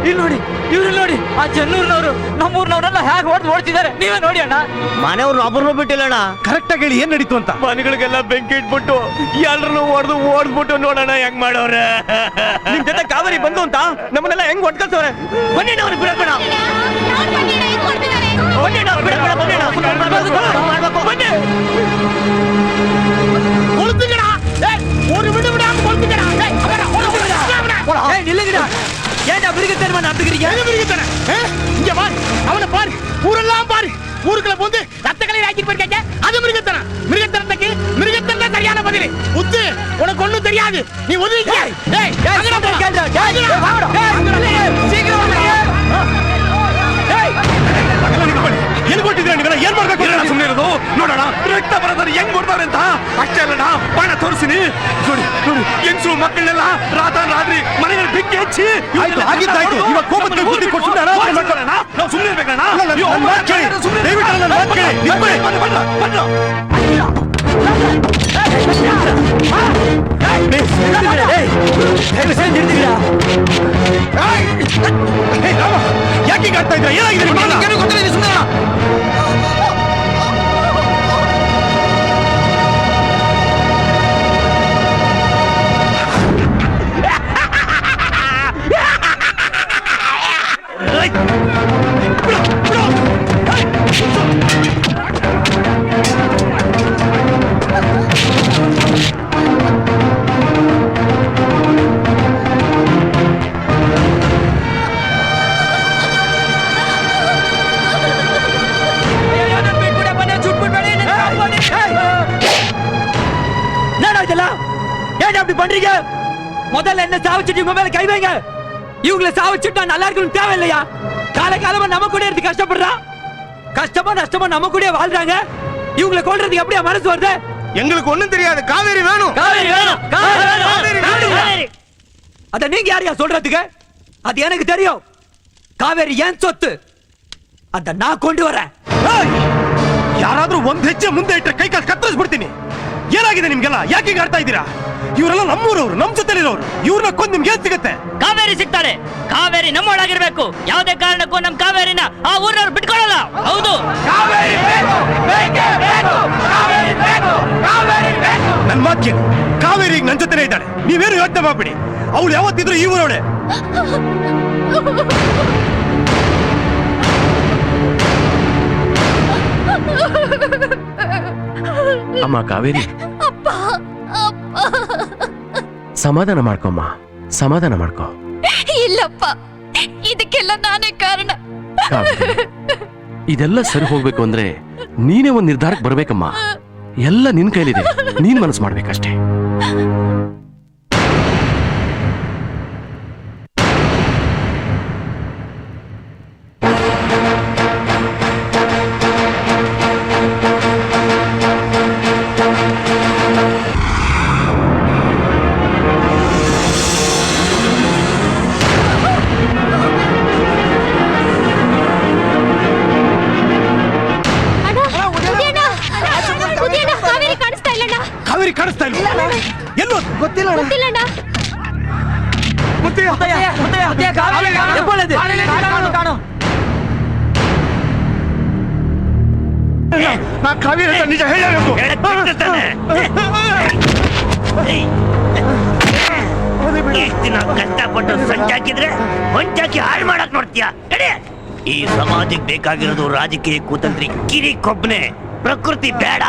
ಇಲ್ಲಿ ನೋಡಿ, ಇವ್ರು ನೋಡಿ, ಆ ಚೆನ್ನೂರ್ನವರು ನಮ್ಮೂರ್ನವ್ರನ್ನ ಹೇಗೆ ಓಡ್ತಿದ್ದಾರೆ ನೀವೇ ನೋಡಿ ಅಣ್ಣ. ಮನೆಯವ್ರು ಒಬ್ಬರನ್ನು ಬಿಟ್ಟಿಲ್ಲ ಅಣ್ಣ. ಕರೆಕ್ಟ್ ಆಗಿ ಹೇಳಿ ಏನ್ ನಡೀತು ಅಂತ. ಮನೆಗಳಿಗೆಲ್ಲ ಬೆಂಕಿ ಇಟ್ಬಿಟ್ಟು ಎಲ್ಲರನ್ನು ಓಡ್ಬಿಟ್ಟು ನೋಡೋಣ ಹೆಂಗ್ ಮಾಡೋರೆ. ನಿಮ್ ಜೊತೆ ಕಾವೇರಿ ಬಂದು ಅಂತ ನಮ್ಮನ್ನೆಲ್ಲ ಹೆಂಗ್ ಒಟ್ಕಲ್ಸವ್ರೆ. ಬನ್ನಿ ಅವ್ರಿಗೆ ಬಿಡಬೇಡ, அவனை பாரு, ஊரெல்லாம் பாரு, ஊருக்குள்ள போந்து ரத்த கலையை ஆக்கிட்டு போயிருக்காங்க. அது மிருகத்தனம். மிருகத்தனத்துக்கு மிருகத்தனம் தான் சரியான பதில். புத்து உனக்கு ஒண்ணும் தெரியாது, நீ ஒதுங்க. ಏನ್ ಕೊಟ್ಟಿದ್ದೀರಾ ನೀವೆಲ್ಲ? ಏನ್ ಮಾಡ್ಬೇಕು ಸುಮ್ಮನೆ ಇರೋದು? ನೋಡೋಣ ರಕ್ತ ಬರೋದ್ರೆ ಹೆಂಗ್ ಕೊಡ್ತಾರೆ ಅಂತ. ಅಷ್ಟೇ ಅಲ್ಲಣ್ಣ, ಬಾಣ ತೋರಿಸಿನಿ ನೋಡಿ ನೋಡಿ. ಹೆಂಗ್ಸು ಮಕ್ಕಳನ್ನೆಲ್ಲ ರಾತ್ರಿ ಮನೆಗಳು ಬೆಂಕಿ ಹಚ್ಚಿ ಆಗಿದ್ದಾಯ್ತು. ಇವಾಗ ಕೋಪಕ್ಕೆ ಬುದ್ಧಿ ಕೊಟ್ಟು ನಾವು ಸುಮ್ಮನೆ ಇರ್ಬೇಕಣ್ಣ. ಯಾಕೆ ಆಡ್ತಾ ಇದ್ರ? ಏನಾಗಿದೆ? ಗೊತ್ತಿಲ್ಲ ಸುಮ್ಮನೆ. பண்றீங்க? முதல்ல என்ன சாவச்சிட்டு இவங்க மேல கை வைங்க. இவங்களை சாவச்சிட்டு நான் நல்லா இருக்கணும் தேவையில்லையா? காலகாலமா நம்ம கூட இருந்து கஷ்டப்படுறா, கஷ்டமா நஷ்டமா நம்ம கூட வாழ்றாங்க. இவங்களை கொல்றதுக்கு எப்படியா மனசு வருது? எங்களுக்கு ஒண்ணும் தெரியாது. காவேரி வேணும், காவேரி வேணும், காவேரி. அத நீங்க யாரையா சொல்றதுக்கு? அது எனக்கு தெரியும். காவேரி ஏன் சொத்து, அத நான் கொண்டு வரேன். ಯಾರಾದ್ರೂ ಒಂದ್ ಹೆಜ್ಜೆ ಮುಂದೆ ಇಟ್ಟರೆ ಕೈ ಕಾಲು ಕತ್ತರಿಸ್ಬಿಡ್ತೀನಿ. ಏನಾಗಿದೆ ನಿಮ್ಗೆಲ್ಲ? ಯಾಕೆ ಈಗ ಆಡ್ತಾ ಇದ್ದೀರಾ? ಇವರೆಲ್ಲ ನಮ್ಮೂರವ್ರು, ನಮ್ ಜೊತೆಲಿರೋರು. ಇವ್ರನ್ನ ಕೊಂದ್ ನಿಮ್ಗೆ ಏನ್ ಸಿಗುತ್ತೆ? ಕಾವೇರಿ ಸಿಗ್ತಾಳೆ. ಕಾವೇರಿ ನಮ್ಮೊಳಗಿರ್ಬೇಕು. ಯಾವುದೇ ಕಾರಣಕ್ಕೂ ನಮ್ ಕಾವೇರಿನ ಆ ಊರವ್ರು ಬಿಟ್ಕೊಳ್ಳಲ್ಲ. ಹೌದು, ನನ್ ಮಾತ್ ಕೇಳಿ. ಕಾವೇರಿ ನನ್ ಜೊತೆನೇ ಇದ್ದಾಳೆ. ನೀವೇನು ಯೋಚನೆ ಮಾಡ್ಬಿಡಿ. ಅವಳು ಯಾವತ್ತಿದ್ರು ಈ ಊರವಳೆ. ಅಮ್ಮ ಕಾವೇರಿ, ಸಮಾಧಾನ ಮಾಡ್ಕೊಮ್ಮ, ಸಮಾಧಾನ ಮಾಡ್ಕೊ. ಇಲ್ಲಪ್ಪ, ಇದಕ್ಕೆಲ್ಲ ನಾನೇ ಕಾರಣ. ಇದೆಲ್ಲ ಸರಿ ಹೋಗ್ಬೇಕು ಅಂದ್ರೆ ನೀನೇ ಒಂದ್ ನಿರ್ಧಾರಕ್ಕೆ ಬರ್ಬೇಕಮ್ಮ. ಎಲ್ಲ ನಿನ್ ಕೈಲಿದೆ, ನೀನ್ ಮನಸ್ಸು ಮಾಡ್ಬೇಕಷ್ಟೇ. ಕಾವೇರಿ ಕಾಣಿಸ್ತಾ ಇಲ್ಲ. ಎಲ್ಲೋ ಗೊತ್ತಿಲ್ಲ. ನಾ ಕಾವೇರಿ ಅಂತ ನಿಜ ಹೇಳಬೇಕು. ಎಷ್ಟು ದಿನ ಕಷ್ಟಪಟ್ಟು ಸಂಚಾಕಿದ್ರೆ ಹೊಂಚಾಕಿ ಹಾಳು ಮಾಡಕ್ ನೋಡ್ತೀಯ? ಈ ಸಮಾಜಕ್ಕೆ ಬೇಕಾಗಿರೋದು ರಾಜಕೀಯ ಕುತಂತ್ರಿ ಕಿರಿ ಕೊಬ್ಬನೆ, ಪ್ರಕೃತಿ ಬೇಡ.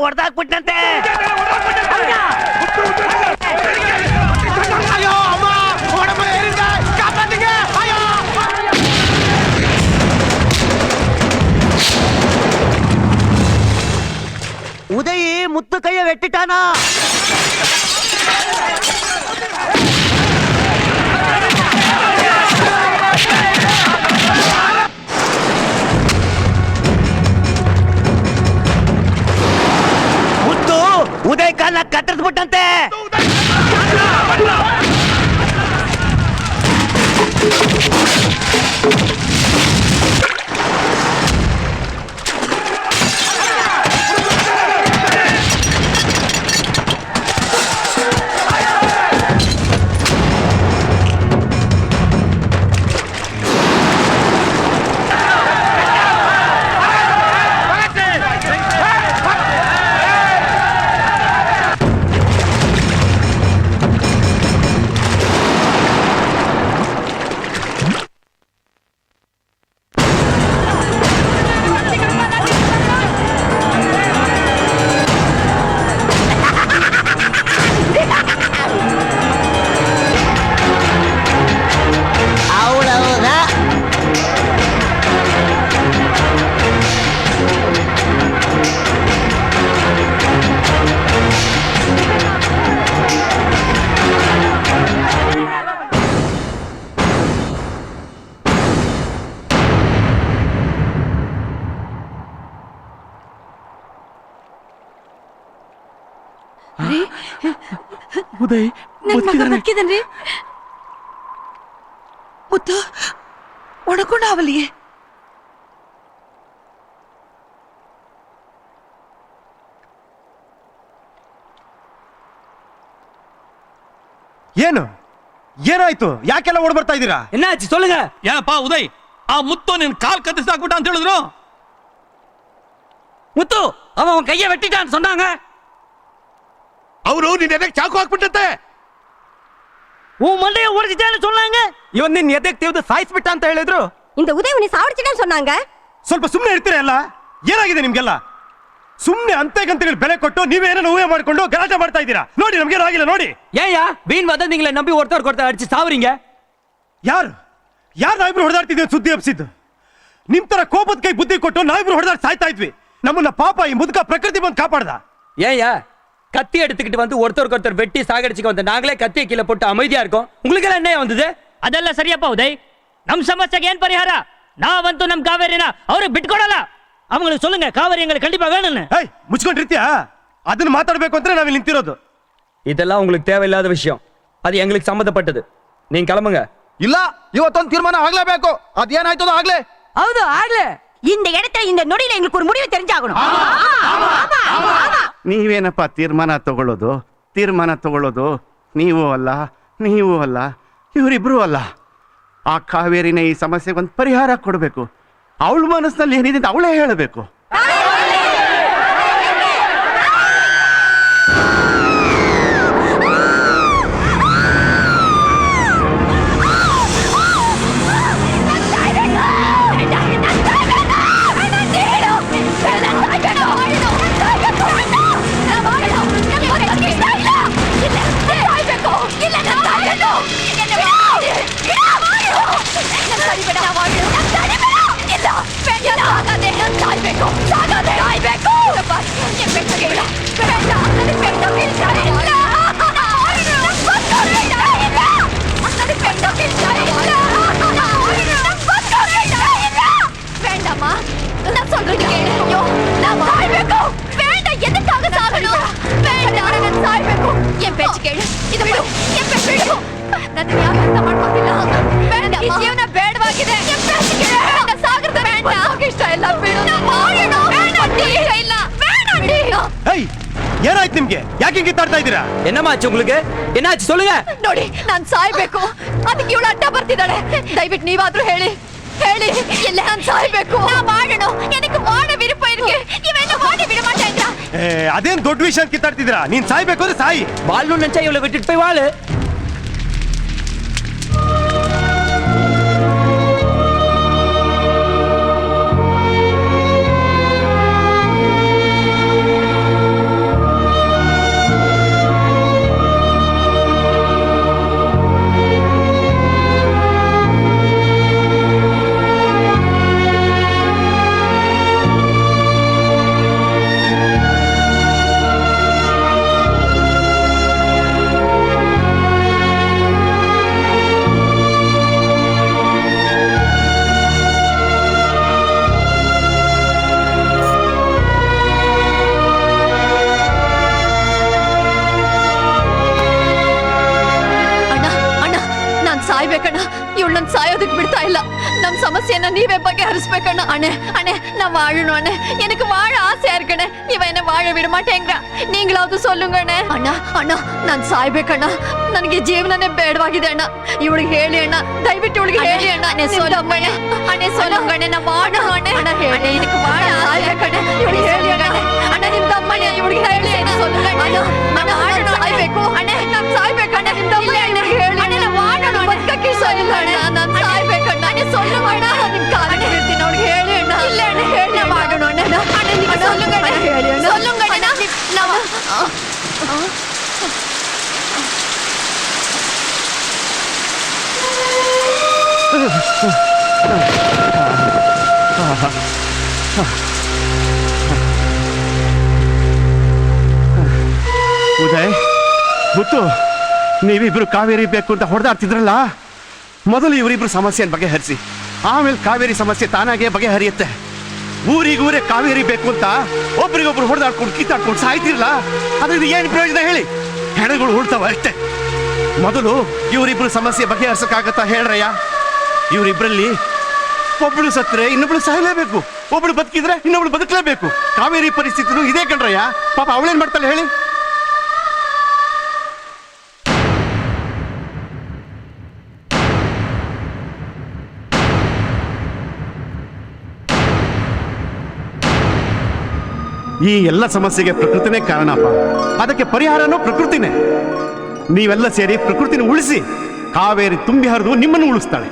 ಹೊಡೆದಾಕ್ಬಿಟ್ಟಂತೆ. உதய் முத்து கைய வெட்டிட்டானா? ಮುತ್ತು ಉದಯ್ ಕಾಲ ಕತ್ತರಿಸ್ಬಿಟ್ಟಂತೆ. ಉದಯ್ ಬದುಕಿದನ್ರಿ ಮುತ್ತು ಒಣಕೊಂಡಾವಲಿಯೇ? ಏನು ಏನಾಯ್ತು? ಯಾಕೆಲ್ಲ ಓಡ್ ಬರ್ತಾ ಇದ್ದೀರಾ? என்னாச்சு சொல்லுங்க. ಏನಪ್ಪ ಉದಯ್, ಆ ಮುತ್ತು ನಿನ್ ಕಾಲ್ ಕತ್ತರಿಸಾಕ್ಬಿಟ್ಟ ಅಂತ ಹೇಳಿದ್ರು. முத்து அவன் உன் கையை வெட்டிட்டான்னு சொன்னாங்க. ಅವರು ನಿನ್ನೆ ಚಾಕು ಹಾಕ್ಬಿಟ್ಟಂತೆ. உன் மண்டைய உடைச்சிட்டான்னு சொன்னாங்க. ಇವನ್ ನಿನ್ ಎದೆಗ್ ತೆಗೆದು ಸಾಯಿಸ್ಬಿಟ್ಟ ಅಂತ ಹೇಳಿದ್ರು. இந்த உதயவனை சாவடிச்சிட்டான்னு சொன்னாங்க. ಸ್ವಲ್ಪ ಸುಮ್ಮನೆ ಇರ್ತೀರಾ ಎಲ್ಲ? ಏನಾಗಿದೆ ನಿಮ್ಗೆಲ್ಲ? ಸುಮ್ಮನೆ ಅಂತೆಗಂತೇಳಿ ಬೆಲೆ ಕೊಟ್ಟು ನೀವೇನೋ ಊಹೆ ಮಾಡ್ಕೊಂಡು ಗಲಾಟೆ ಮಾಡ್ತಾ ಇದ್ದೀರಾ. ನೋಡಿ ನಮ್ಗೇನು ಆಗಿಲ್ಲ ನೋಡಿ. ஏயா வீண் வதந்திங்களை நம்பி ஒருத்தர் அடிச்சு சாவுறீங்க. ಯಾರು ನಾವಿಬ್ರು ಹೊಡೆದಾಡ್ತಿದ್ವಿ ಸುದ್ದಿ ಹಬ್ಸಿದ್ದು? ನಿಮ್ ತರ ಕೋಪದ ಕೈ ಬುದ್ಧಿ ಕೊಟ್ಟು ನಾವಿಬ್ರು ಹೊಡೆದಾಡ್ ಸಾಯ್ತಾ ಇದ್ವಿ. ನಮ್ಮನ್ನ ಪಾಪ ಈ ಮುದುಕ ಪ್ರಕೃತಿ ಬಂದು ಕಾಪಾಡ್ದ. ஏயா கத்தி எடுத்துக்கிட்டு வந்து ஒருத்தர் வெட்டி சாகடிச்சுக்க வந்து நாங்களே கத்தியை கீழே போட்டு அமைதியா இருக்கோம். உங்களுக்கு எல்லாம் என்ன வந்தது? ಅದೆಲ್ಲ ಸರಿಯಪ್ಪ ಉದಯ್. ನಮ್ ಸಮಸ್ಯೆಗೆ ಏನ್ ಪರಿಹಾರ? ನಾವಂತೂ ನಮ್ ಕಾವೇರಿನ ಅವ್ರಿಗೆ ಬಿಟ್ಕೊಡಲ್ಲ. அவங்களுக்கு சொல்லுங்க காவேரி எங்களுக்கு கண்டிப்பா வேணும்னு. ಏಯ್ ಮುಚ್ಕೊಂಡಿರ್ತೀಯಾ? ಅದನ್ನ ಮಾತಾಡ್ಬೇಕು ಅಂದ್ರೆ ನಾವಿಲ್ಲಿ ನಿಂತಿರೋದು. இதெல்லாம் உங்களுக்கு தேவையில்லாத விஷயம். அது எங்களுக்கு சம்மந்தப்பட்டது. நீங்க கிளம்புங்க. ಇಲ್ಲ, ಇವತ್ತೊಂದು ತೀರ್ಮಾನ ಆಗ್ಲೇಬೇಕು. ಅದೇನಾಯ್ತದ ಆಗ್ಲೇ. ಹೌದು ಆಗ್ಲೇ. இந்த இடத்துல இந்த நொடியில எங்களுக்கு ஒரு முடிவு தெரிஞ்சாகணும். ನೀವೇನಪ್ಪ ತೀರ್ಮಾನ ತಗೊಳ್ಳೋದು ನೀವು ಅಲ್ಲ ಇವರಿಬ್ರು ಅಲ್ಲ. ಆ ಕಾವೇರಿನ ಈ ಸಮಸ್ಯೆಗೆ ಒಂದು ಪರಿಹಾರ ಕೊಡಬೇಕು. ಅವಳ ಮನಸ್ಸಿನಲ್ಲಿ ಏನಿದೆ ಅಂತ ಅವಳೇ ಹೇಳಬೇಕು. ಏನಾಯ್ತು ನಿಮ್ಗೆ? ಯಾಕೆ ಕಿತ್ತಾಡ್ತಾ ಇದ್ದೀರಾ? என்னமாச்சு உங்களுக்கு? என்னாச்சு சொல்லுங்க. ನೋಡಿ ನಾನ್ ಸಾಯ್ಬೇಕು, ಅದಕ್ಕೆ ಇವಳು ಅಡ್ಡ ಬರ್ತಿದ್ದಾಳೆ. ದಯವಿಟ್ಟು ನೀವಾದ್ರೂ ಹೇಳಿ ಇಲ್ಲ ನಾನ್ ಸಾಯ್ಬೇಕು. ಮಾಡೋಣ எனக்கு வாழ விருப்பம் இருக்கு. இவன் வாழ விட மாட்டேங்கிறா. ಅದೇನ್ ದೊಡ್ಡ ವಿಷಯ ಕಿತ್ತಾಡ್ತಿದ್ದೀರಾ? ನೀನ್ ಸಾಯ್ಬೇಕು ಅಂದ್ರೆ ಸಾಯಿ. வாழணும் நினைச்சா இவளை விட்டுட்டு போய் வாழு. ನನ್ ಸಾಯೋದಕ್ ಬಿಡ್ತಾ ಇಲ್ಲ. ನಮ್ ಸಮಸ್ಯೆನ ನೀವೇ ಬಗೆಹರಿಸ್ಬೇಕಣ್ಣ. ಅಣ್ಣೆ ಅಣ್ಣೆ நான் வாழணும் அண்ணே. எனக்கு வாழ ஆசையா இருக்கண்ணே. இவன் என்ன வாழ விட மாட்டேங்கிறா. நீங்களாவது சொல்லுங்க அண்ணே. ಅಣ್ಣ ಅಣ್ಣ ನಾನ್ ಸಾಯ್ಬೇಕಣ್ಣ. ನನಗೆ ಜೀವನನೇ ಬೇಡವಾಗಿದೆ ಅಣ್ಣ. ಇವಳಿಗೆ ಹೇಳಿ ಅಣ್ಣ, ದಯವಿಟ್ಟು ಇವಳಿಗೆ ಹೇಳಿ ಅಣ್ಣ. ಅಣ್ಣೆ ಸೊಲ್ಲಮ್ಮಣ್ಣ, ಅಣ್ಣೆ ಸೊಲ್ಲಂಗಣ್ಣೆ. ನಾ ವಾಣ ಅಣ್ಣೆ ಅಣ್ಣ ಹೇಳಿ. ಇದಕ್ಕೆ ವಾಣ ಸಾಯ್ಬೇಕಣ್ಣ. ಇವಳಿಗೆ ಹೇಳಿ ಅಣ್ಣ. ಅಣ್ಣ ನಿಮ್ ತಮ್ಮಣ್ಣ ಇವಳಿಗೆ ಹೇಳಿ ಅಣ್ಣ. ಸೊಲ್ಲಂಗಣ್ಣ ನಾನು ವಾಣ ಸಾಯ್ಬೇಕು ಅಣ್ಣೆ. ನಾನ್ ಸಾಯ್ಬೇಕಣ್ಣ. ನಿಮ್ ತಮ್ಮಣ್ಣ ಹೇಳಿ ಅಣ್ಣ. ನಾ ವಾಣ ಬದುಕಕ್ಕೆ ಸಾಯಿಲ್ಲ ಅಣ್ಣ. ನಾನ್ ಸಾಯ್ಬೇಕಣ್ಣ. ಅಣ್ಣೆ ಸೊಲ್ಲಂಗಣ್ಣ ನಿಮ್ ಕಾಲಿಗೆ ಬೀಳ್ತೀನಿ. ಅವಳಿಗೆ ಹೇಳಿ ಅಣ್ಣ. ಇಲ್ಲ ಅಣ್ಣ ಹೇಳಿ. ನಾ ಮಾಡೋಣ ಅಣ್ಣ. ಅಣ್ಣ ನೀವು ಸೊಲ್ಲಂಗಣ್ಣ ಹೇಳಿ ಅಣ್ಣ. ಸೊಲ್ಲಂಗಣ್ಣ ನಾವು ಉದಯ್, ಮುತ್ತು, ನೀವಿಬ್ರು ಕಾವೇರಿ ಬೇಕು ಅಂತ ಹೊಡೆದಾಡ್ತಿದ್ರಲ್ಲ, ಮೊದಲು ಇವರಿಬ್ರು ಸಮಸ್ಯೆಯನ್ನು ಬಗೆಹರಿಸಿ, ಆಮೇಲೆ ಕಾವೇರಿ ಸಮಸ್ಯೆ ತಾನಾಗೆ ಬಗೆಹರಿಯುತ್ತೆ. ಊರಿಗೂರೇ ಕಾವೇರಿ ಬೇಕು ಅಂತ ಒಬ್ರಿಗೊಬ್ರು ಹೊಡೆದಾಡ್ಕೊಂಡು ಕಿತ್ತಾಡ್ಕೊಂಡು ಸಾಯ್ತಿರ್ಲ, ಅದರಿಂದ ಏನು ಪ್ರಯೋಜನ ಹೇಳಿ? ಹೆಣಗಳು ಉಳ್ತಾವ ಅಷ್ಟೇ. ಮೊದಲು ಇವರಿಬ್ರು ಸಮಸ್ಯೆ ಬಗೆಹರಿಸಕ್ಕಾಗತ್ತಾ ಹೇಳ್ರಯ್ಯ? ಇವರಿಬ್ರಲ್ಲಿ ಒಬ್ಳು ಸತ್ರೆ ಇನ್ನೊಬ್ಳು ಸಾಯಲೇಬೇಕು, ಒಬ್ಳು ಬದುಕಿದ್ರೆ ಇನ್ನೊಬ್ಳು ಬದುಕಲೇಬೇಕು. ಕಾವೇರಿ ಪರಿಸ್ಥಿತಿನೂ ಇದೇ ಕಣ್ರಯ್ಯ. ಪಾಪ ಅವಳೇನ್ ಮಾಡ್ತಾಳೆ ಹೇಳಿ? ಈ ಎಲ್ಲ ಸಮಸ್ಯೆಗೆ ಪ್ರಕೃತಿನೇ ಕಾರಣಪ್ಪ. ಅದಕ್ಕೆ ಪರಿಹಾರನೂ ಪ್ರಕೃತಿನೇ. ನೀವೆಲ್ಲ ಸೇರಿ ಪ್ರಕೃತಿನ ಉಳಿಸಿ, ಕಾವೇರಿ ತುಂಬಿ ಹರಿದು ನಿಮ್ಮನ್ನು ಉಳಿಸ್ತಾಳೆ.